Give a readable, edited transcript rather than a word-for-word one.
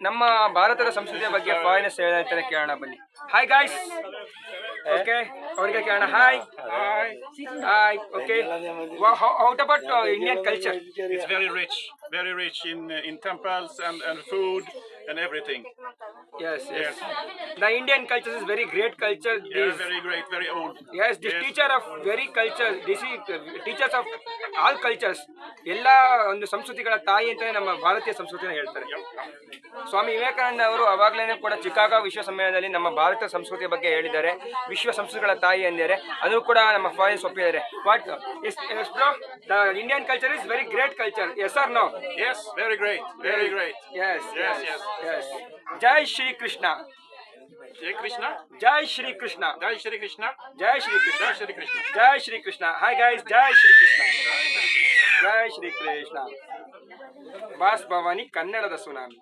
ನಮ್ಮ ಭಾರತದ ಸಂಸ್ಕೃತಿಯ ಬಗ್ಗೆ ಫಾರಿನರ್ಸ್ ಹೇಳ್ತಾರೆ ಕೇಳೋಣ ಬನ್ನಿ. Hi guys. ಓಕೆ, ಅವರಿಗೆ ಕೇಳೋಣ. Hi hi. Okay, out about Indian culture. It's very rich in temples and food and everything. Yes. The Indian culture is very great culture. Yeah, very great, very old. Yes, this teacher of very culture. This is teachers of all cultures. ಎಲ್ಲ ಒಂದು ಸಂಸ್ಕೃತಿಗಳ ತಾಯಿ ಅಂತಾನೆ ನಮ್ಮ ಭಾರತೀಯ ಸಂಸ್ಕೃತಿನ ಹೇಳ್ತಾರೆ. ಸ್ವಾಮಿ ವಿವೇಕಾನಂದ ಅವರು ಅವಾಗಲೇ ಕೂಡ ಚಿಕಾಗೋ ವಿಶ್ವ ಸಮ್ಮೇಳನದಲ್ಲಿ ನಮ್ಮ ಭಾರತ ಸಂಸ್ಕೃತಿಯ ಬಗ್ಗೆ ಹೇಳಿದ್ದಾರೆ. ವಿಶ್ವ ಸಂಸ್ಕೃತಿಗಳ ತಾಯಿ ಎಂದರೆ ಅದು ಕೂಡ ನಮ್ಮ ಫಾರಿನ್ಸ್ ಒಪ್ಪಿದ್ದಾರೆ. What is bro, the Indian culture is very great culture. Yes or no? Yes, very great, very great. Yes. ಜೈ ಶ್ರೀ ಕೃಷ್ಣ. Jai Krishna. ಜೈ Shri Krishna. Jai Shri Krishna. ಜೈ Shri Krishna. Jai Shri Krishna. ಜೈ ಶ್ರೀ ಕೃಷ್ಣ. ಹಾಯ್ ಗೈಸ್, ಜೈ ಶ್ರೀ ಕೃಷ್ಣ. ಜೈ ಶ್ರೀ ಕೃಷ್ಣ. ಬಾಸ್ ಭವಾನಿ ಕನ್ನಡದ tsunami.